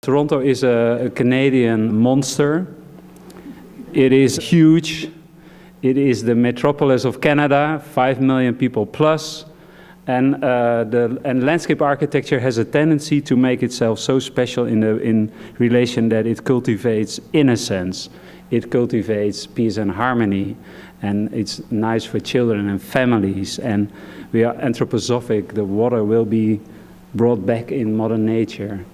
Toronto is a Canadian monster. It is huge. It is the metropolis of Canada, 5 million people plus. And landscape architecture has a tendency to make itself so special in relation that it cultivates innocence. It cultivates peace and harmony. And it's nice for children and families. And we are anthroposophic. The water will be brought back in modern nature.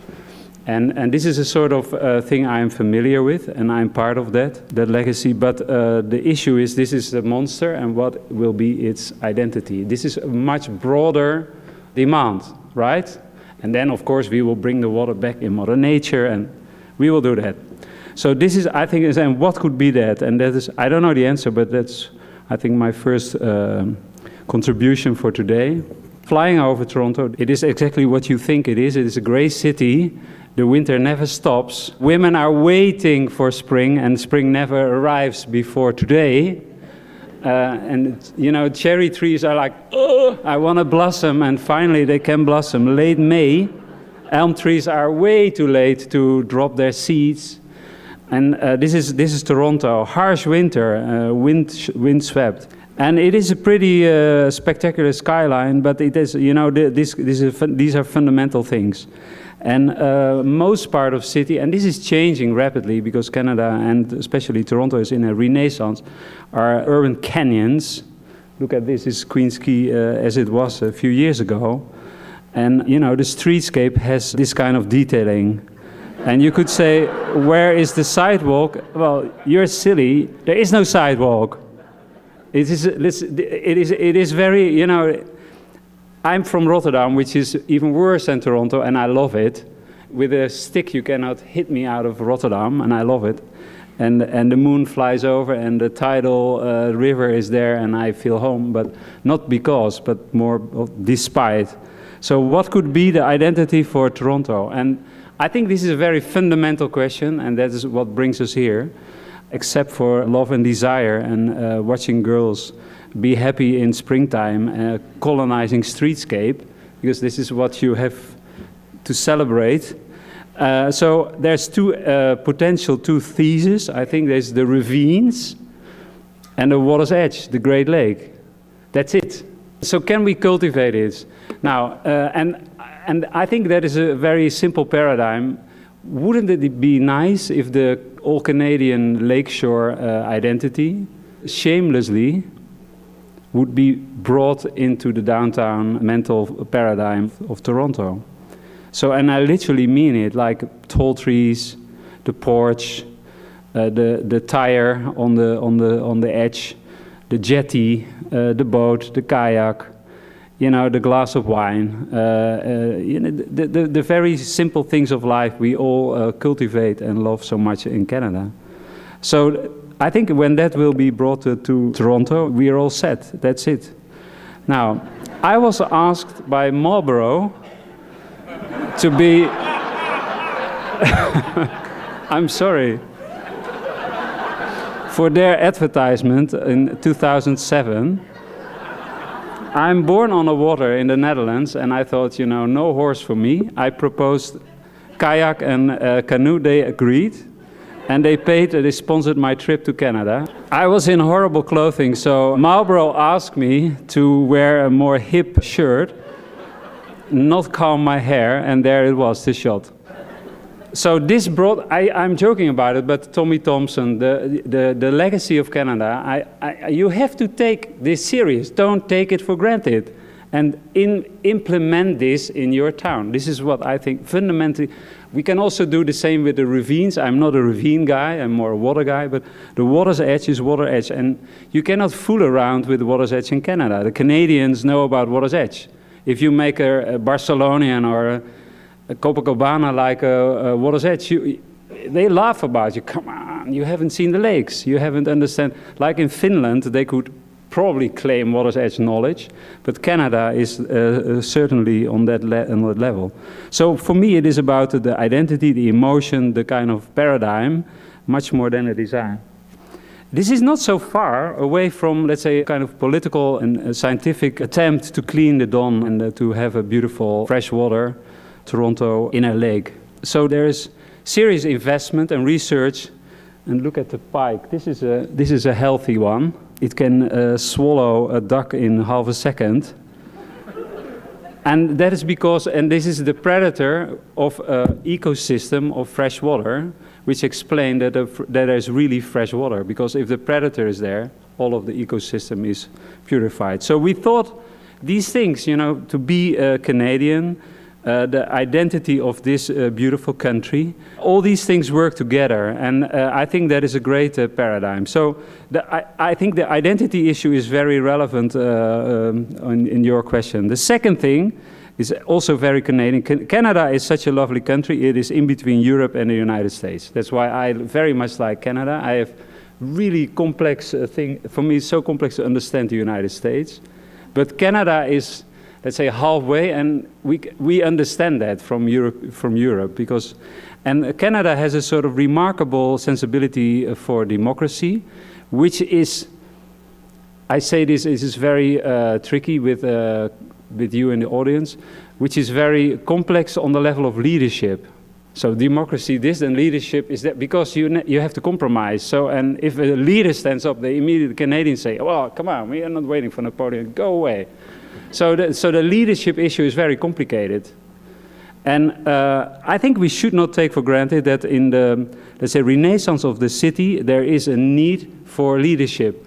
And this is a sort of thing I am familiar with, and I'm part of that legacy. But the issue is, this is the monster, and what will be its identity? This is a much broader demand, right? And then, of course, we will bring the water back in modern nature, and we will do that. So this is, I think, and what could be that? And that is, I don't know the answer, but that's, I think, my first contribution for today. Flying over Toronto, it is exactly what you think it is. It is a grey city. The winter never stops. Women are waiting for spring, and spring never arrives before today. And, you know, cherry trees are like, oh, I want to blossom, and finally they can blossom. Late May, elm trees are way too late to drop their seeds. And this is Toronto. Harsh winter, wind-swept. And it is a pretty spectacular skyline, but it is, you know, these are fundamental things. And most part of city, and this is changing rapidly because Canada and especially Toronto is in a renaissance, are urban canyons. Look at this is Queen's Quay as it was a few years ago. And, you know, the streetscape has this kind of detailing. And you could say, where is the sidewalk? Well, you're silly. There is no sidewalk. It is very, you know, I'm from Rotterdam, which is even worse than Toronto, and I love it. With a stick, you cannot hit me out of Rotterdam, and I love it. And the moon flies over, and the tidal river is there, and I feel home, but not because, but more despite. So what could be the identity for Toronto? And I think this is a very fundamental question, and that is what brings us here. Except for love and desire and watching girls be happy in springtime, colonizing streetscape, because this is what you have to celebrate. So there's two theses. I think there's the ravines and the water's edge, the Great Lake. That's it. So can we cultivate it? Now, and I think that is a very simple paradigm. Wouldn't it be nice if the all-Canadian Lakeshore identity shamelessly would be brought into the downtown mental paradigm of Toronto? So, and I literally mean it, like tall trees, the porch, the tire on the edge, the jetty, the boat, the kayak, you know, the glass of wine, you know, the very simple things of life we all cultivate and love so much in Canada. So I think when that will be brought to Toronto, we are all set. That's it. Now, I was asked by Marlboro to be... I'm sorry. For their advertisement in 2007... I'm born on the water in the Netherlands, and I thought, you know, no horse for me. I proposed kayak and canoe. They agreed, and they sponsored my trip to Canada. I was in horrible clothing, so Marlboro asked me to wear a more hip shirt, not comb my hair, and there it was, the shot. So this brought, I'm joking about it, but Tommy Thompson, the legacy of Canada, you have to take this serious. Don't take it for granted. And implement this in your town. This is what I think fundamentally. We can also do the same with the ravines. I'm not a ravine guy, I'm more a water guy, but the water's edge is water edge. And you cannot fool around with water's edge in Canada. The Canadians know about water's edge. If you make a Barcelonian or a Copacabana like a water's edge, they laugh about you. Come on, you haven't seen the lakes. You haven't understand. Like in Finland, they could probably claim water's edge knowledge, but Canada is certainly on that level. So for me, it is about the identity, the emotion, the kind of paradigm, much more than a design. This is not so far away from, let's say, a kind of political and scientific attempt to clean the Don and to have a beautiful fresh water Toronto in a lake. So there is serious investment and research. And look at the pike. This is a healthy one. It can swallow a duck in half a second. And that is because, and this is the predator of an ecosystem of fresh water, which explains that there is really fresh water. Because if the predator is there, all of the ecosystem is purified. So we thought these things, you know, to be Canadian, the identity of this beautiful country, all these things work together, and I think that is a great paradigm. So I think the identity issue is very relevant in your question. The second thing is also very Canadian. Canada is such a lovely country. It is in between Europe and the United States. That's why I very much like Canada. I have really complex thing. For me, it's so complex to understand the United States. But Canada is, let's say, halfway, and we understand that from Europe because, and Canada has a sort of remarkable sensibility for democracy, which is, I say this is very tricky with you in the audience, which is very complex on the level of leadership. So democracy this and leadership is that, because you have to compromise. So, and if a leader stands up, the immediate Canadians say, well, come on, we are not waiting for Napoleon, go away. So the leadership issue is very complicated. And I think we should not take for granted that in the, let's say, renaissance of the city, there is a need for leadership.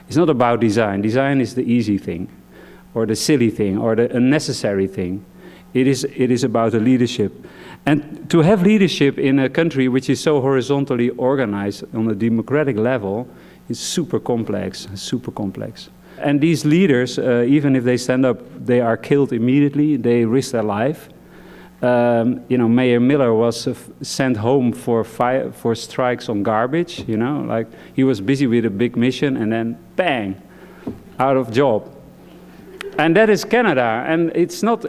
It's not about design. Design is the easy thing, or the silly thing, or the unnecessary thing. It is about the leadership. And to have leadership in a country which is so horizontally organized on a democratic level is super complex, super complex. And these leaders, even if they stand up, they are killed immediately. They risk their life. You know, Mayor Miller was sent home for strikes on garbage. You know, like he was busy with a big mission, and then bang, out of job. And that is Canada, and it's not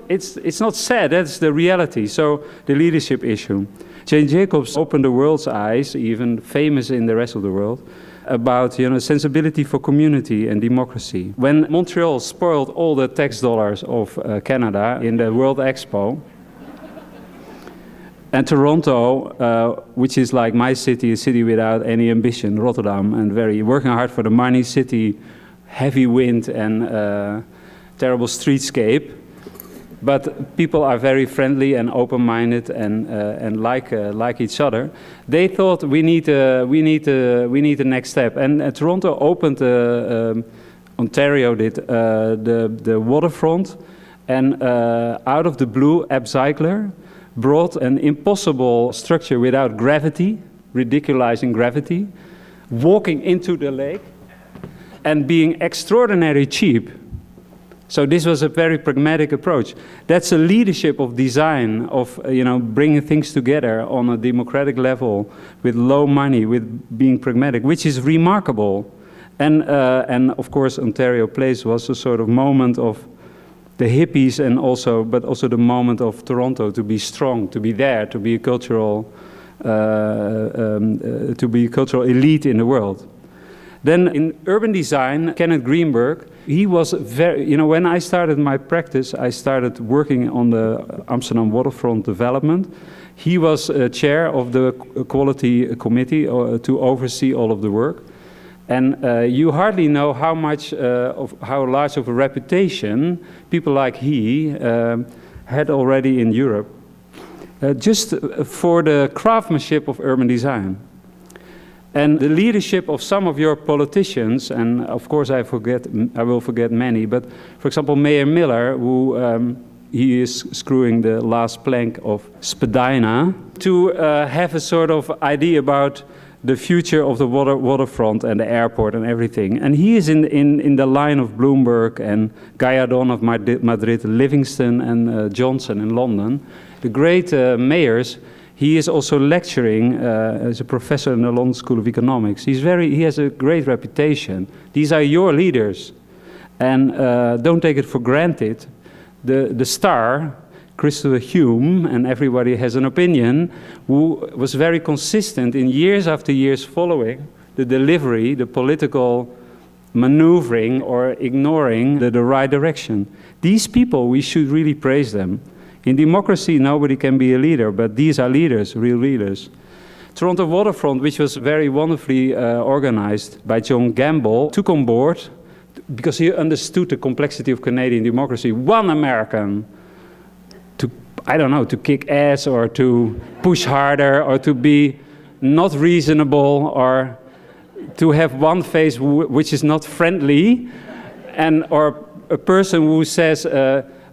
sad. That's the reality. So the leadership issue. Jane Jacobs opened the world's eyes, even famous in the rest of the world, about, you know, sensibility for community and democracy. When Montreal spoiled all the tax dollars of Canada in the World Expo, and Toronto, which is like my city, a city without any ambition, Rotterdam, and very working hard for the money, city, heavy wind and terrible streetscape, but people are very friendly and open-minded and like each other. They thought we need a next step, and Toronto opened, Ontario did the Waterfront, and out of the blue, Upcycler brought an impossible structure without gravity, ridiculizing gravity, walking into the lake, and being extraordinarily cheap. So this was a very pragmatic approach. That's a leadership of design, of bringing things together on a democratic level with low money, with being pragmatic, which is remarkable. And of course, Ontario Place was a sort of moment of the hippies, but also the moment of Toronto to be strong, to be there, to be a cultural elite in the world. Then in urban design, Kenneth Greenberg, he was very, when I started my practice, I started working on the Amsterdam Waterfront development. He was chair of the quality committee to oversee all of the work. And you hardly know how large of a reputation people like he had already in Europe, just for the craftsmanship of urban design. And the leadership of some of your politicians, and of course I will forget many, but for example Mayor Miller, who he is screwing the last plank of Spadina to have a sort of idea about the future of the waterfront and the airport and everything. And he is in the line of Bloomberg and Gallardón of Madrid, Livingston and Johnson in London, the great mayors. He is also lecturing as a professor in the London School of Economics. He has a great reputation. These are your leaders. And don't take it for granted. The star, Christopher Hume, and everybody has an opinion, who was very consistent in years after years following the delivery, the political maneuvering or ignoring the right direction. These people, we should really praise them. In democracy, nobody can be a leader, but these are leaders, real leaders. Toronto Waterfront, which was very wonderfully organized by John Gamble, took on board, because he understood the complexity of Canadian democracy, one American to, I don't know, to kick ass or to push harder or to be not reasonable or to have one face which is not friendly, and or a person who says,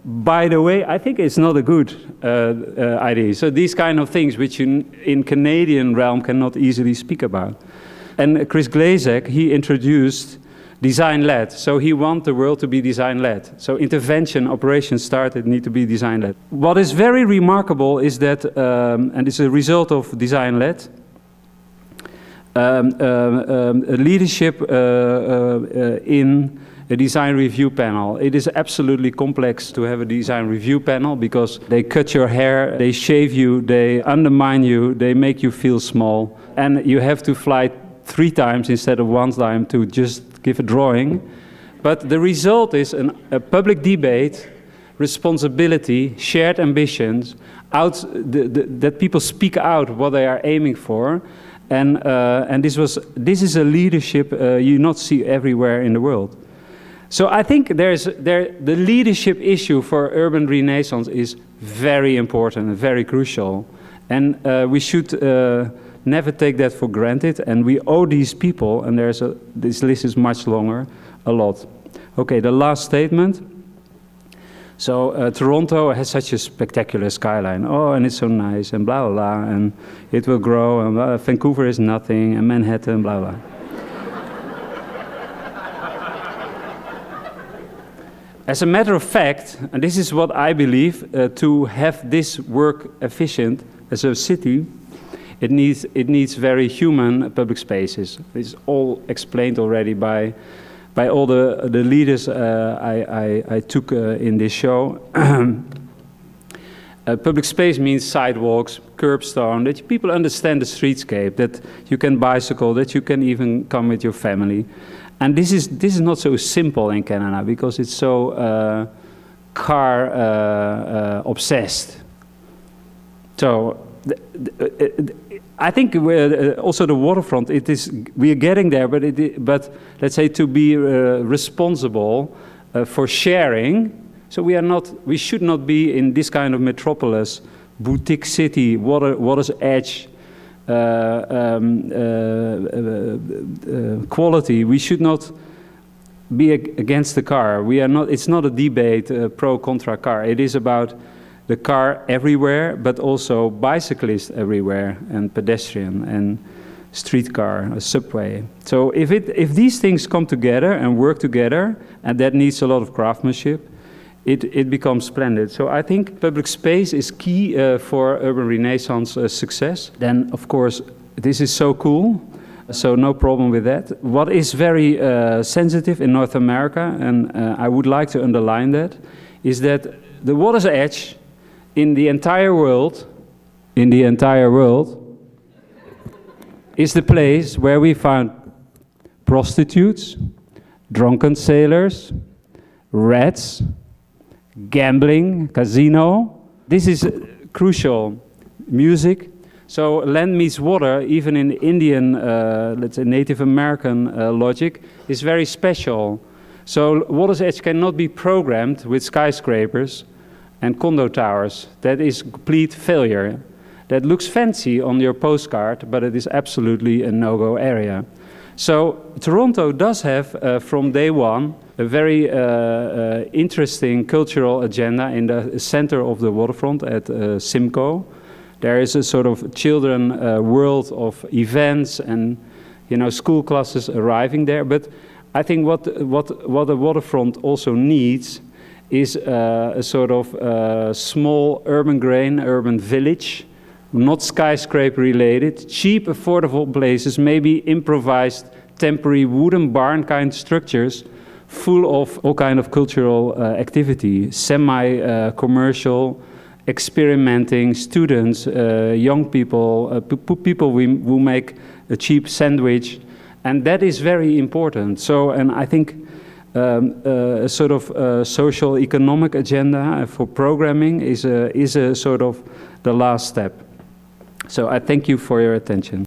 by the way, I think it's not a good idea. So these kind of things which in Canadian realm cannot easily speak about. And Chris Glazek, he introduced design-led. So he wants the world to be design-led. So intervention, operations started need to be design-led. What is very remarkable is that, and it's a result of design-led, leadership in a design review panel. It is absolutely complex to have a design review panel because they cut your hair, they shave you, they undermine you, they make you feel small, and you have to fly 3 times instead of 1 time to just give a drawing. But the result is a public debate, responsibility, shared ambitions, that people speak out what they are aiming for, and this is a leadership you not see everywhere in the world. So I think the leadership issue for urban renaissance is very important and very crucial. And we should never take that for granted. And we owe these people, and this list is much longer, a lot. Okay, the last statement. So Toronto has such a spectacular skyline. Oh, and it's so nice, and blah, blah, blah, and it will grow, and Vancouver is nothing, and Manhattan, blah, blah. As a matter of fact, and this is what I believe, to have this work efficient as a city, it needs very human public spaces. It's all explained already by all the leaders I took in this show. Public space means sidewalks, curbstone, that people understand the streetscape, that you can bicycle, that you can even come with your family. And this is not so simple in Canada because it's so car obsessed. So I think also the waterfront. We are getting there, but let's say to be responsible for sharing. So we should not be in this kind of metropolis, boutique city, water's edge. Quality. We should not be against the car. We are not. It's not a debate pro-contra car. It is about the car everywhere, but also bicyclists everywhere, and pedestrian and streetcar, a subway. So if these things come together and work together, and that needs a lot of craftsmanship, it becomes splendid. So I think public space is key for urban renaissance success. Then, of course, this is so cool, so no problem with that. What is very sensitive in North America, and I would like to underline that, is that the water's edge in the entire world, is the place where we found prostitutes, drunken sailors, rats, gambling, casino. This is crucial. Music. So land meets water, even in Indian, let's say Native American logic, is very special. So water's edge cannot be programmed with skyscrapers and condo towers. That is complete failure. That looks fancy on your postcard, but it is absolutely a no-go area. So Toronto does have, from day one, a very interesting cultural agenda in the center of the waterfront at Simcoe. There is a sort of children world of events and, school classes arriving there. But I think what the waterfront also needs is a sort of small urban grain, urban village, not skyscraper related, cheap, affordable places, maybe improvised, temporary wooden barn kind structures, full of all kind of cultural activity, semi-commercial, experimenting, students, young people, people who make a cheap sandwich, and that is very important. So, and I think a sort of social economic agenda for programming is a sort of the last step. So I thank you for your attention.